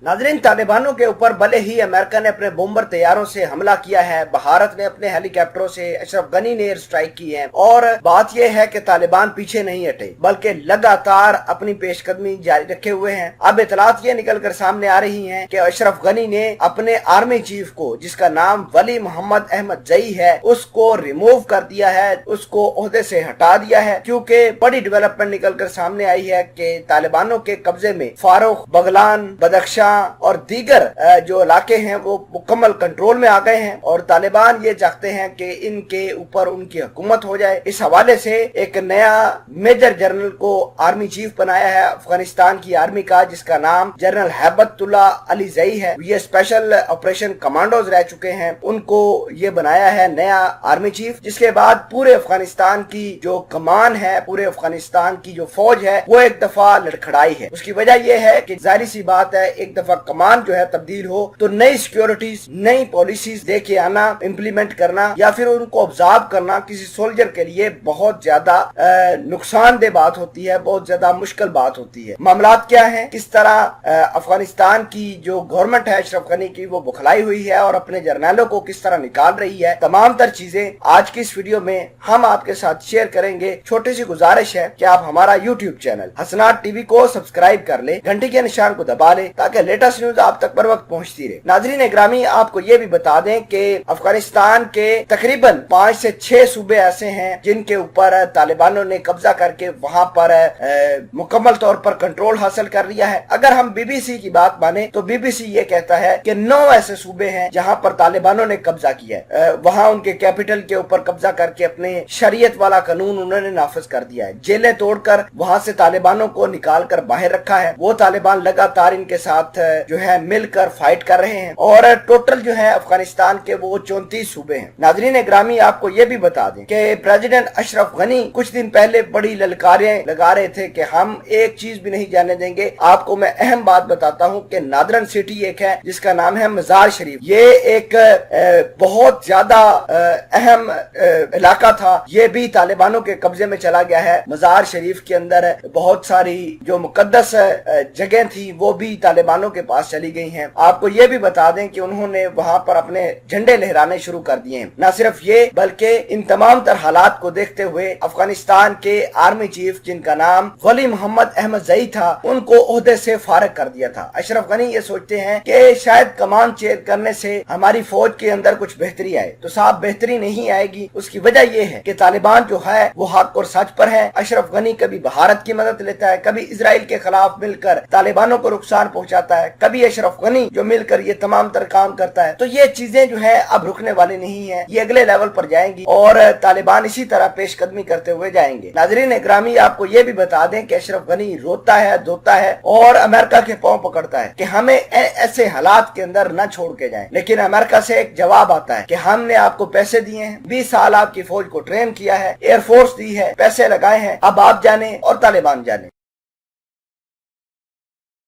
नाजरीन, तालिबानों के ऊपर भले ही अमेरिका ने अपने बॉम्बर तैयारों से हमला किया है, भारत ने अपने हेलीकॉप्टरों से, अशरफ गनी ने एयर स्ट्राइक की है, और बात यह है कि तालिबान पीछे नहीं हटे बल्कि लगातार अपनी पेशकदमी जारी रखे हुए हैं। अब इतलात ये निकल कर सामने आ रही हैं कि अशरफ गनी ने अपने आर्मी चीफ को, जिसका नाम वली मोहम्मद अहमद जई है, उसको रिमूव कर दिया है, उसको ओहदे से हटा दिया है, क्योंकि बड़ी डेवलपमेंट निकल कर सामने आई है कि तालिबानों के कब्जे में फारूक, बगलान, बदख्शां और दीगर जो इलाके हैं वो मुकम्मल कंट्रोल में आ गए हैं और तालिबान ये चाहते हैं कि इनके ऊपर उनकी हुकूमत हो जाए। इस हवाले से एक नया मेजर जनरल को आर्मी चीफ बनाया है अफगानिस्तान की आर्मी का, जिसका नाम जनरल हैबतुल्लाह अली जई है। ये स्पेशल ऑपरेशन कमांडोज रह चुके हैं, उनको ये बनाया है नया आर्मी चीफ। जिसके बाद पूरे अफगानिस्तान की जो कमान है, पूरे अफगानिस्तान की जो फौज है, वो एक दफा लड़खड़ाई है। उसकी वजह यह है कि जाहिर सी बात है, एक दफा कमान जो है तब्दील हो तो नई सिक्योरिटीज, नई पॉलिसीज दे के आना, इम्प्लीमेंट करना या फिर उनको ऑब्जर्व करना किसी सोल्जर के लिए बहुत ज्यादा नुकसानदेह बात होती है, बहुत ज्यादा मुश्किल बात होती है। मामलात क्या है, किस तरह अफगानिस्तान की जो गवर्नमेंट है अशरफ गनी की, वो बुखलाई हुई है और अपने जर्नलों को किस तरह निकाल रही है, तमाम तर चीजें आज की इस वीडियो में हम आपके साथ शेयर करेंगे। छोटी सी गुजारिश है कि आप हमारा यूट्यूब चैनल हसनात टीवी को सब्सक्राइब कर ले, घंटी के निशान को दबा ले, ताकि लेटेस्ट न्यूज आप तक पर वक्त पहुंचती रहे। नाजरीन ग्रामी, आपको ये भी बता दें कि अफगानिस्तान के तकरीबन 5 से 6 सूबे ऐसे हैं जिनके ऊपर तालिबानों ने कब्जा करके वहां पर मुकम्मल तौर पर कंट्रोल हासिल कर लिया है। अगर हम बीबीसी की बात माने तो बीबीसी ये कहता है कि 9 ऐसे सूबे हैं जहां पर तालिबानों ने कब्जा किया है। वहां उनके कैपिटल के ऊपर कब्जा करके अपने शरीयत वाला कानून उन्होंने नाफिज कर दिया है। जेलें तोड़कर वहां से तालिबानों को निकाल कर बाहर रखा है। वो तालिबान लगातार इनके साथ जो है मिलकर फाइट कर रहे हैं और टोटल जो है अफगानिस्तान के वो 34 सूबे हैं। नाजरीन ग्रामी, आपको ये भी बता दें कि प्रेसिडेंट अशरफ गनी कुछ दिन पहले बड़ी ललकारें लगा रहे थे कि हम एक चीज भी नहीं जाने देंगे। आपको मैं अहम बात बताता हूं कि नादरन सिटी एक है जिसका नाम है मजार शरीफ। ये एक बहुत ज्यादा अहम इलाका था, ये भी तालिबानों के कब्जे में चला गया है। मजार शरीफ के अंदर बहुत सारी जो मुकद्दस जगह थी वो भी तालिबानों के पास चली गई हैं। आपको ये भी बता दें कि उन्होंने वहां पर अपने झंडे लहराने शुरू कर दिए हैं। न सिर्फ ये बल्कि इन तमाम तर हालात को देखते हुए अफगानिस्तान के आर्मी चीफ, जिनका नाम वली मोहम्मद अहमद जई था, उनको ओहदे से फारिग कर दिया था। अशरफ गनी ये सोचते हैं कि शायद कमान चेयर करने से हमारी फौज के अंदर कुछ बेहतरी आए, तो साहब बेहतरी नहीं आएगी। उसकी वजह यह है कि तालिबान जो है वो हक और सच पर है। अशरफ गनी कभी भारत की मदद लेता है, कभी इजराइल के खिलाफ मिलकर तालिबानों को नुकसान पहुंचाता है, कभी अशरफ गनी जो मिलकर ये तमाम तर काम करता है। तो ये चीजें जो है अब रुकने वाली नहीं है, ये अगले लेवल पर जाएंगी और तालिबान इसी तरह पेशकदमी करते हुए जाएंगे। नाजरीन ग्रामी, आपको ये भी बता दें कि अशरफ गनी रोता है, धोता है और अमेरिका के पांव पकड़ता है कि हमें ऐसे हालात के अंदर न छोड़ के जाएं। लेकिन अमेरिका से एक जवाब आता है कि हमने आपको पैसे दिए हैं, 20 साल आपकी फौज को ट्रेन किया है, एयरफोर्स दी है, पैसे लगाए हैं, अब आप जाने और तालिबान जाने।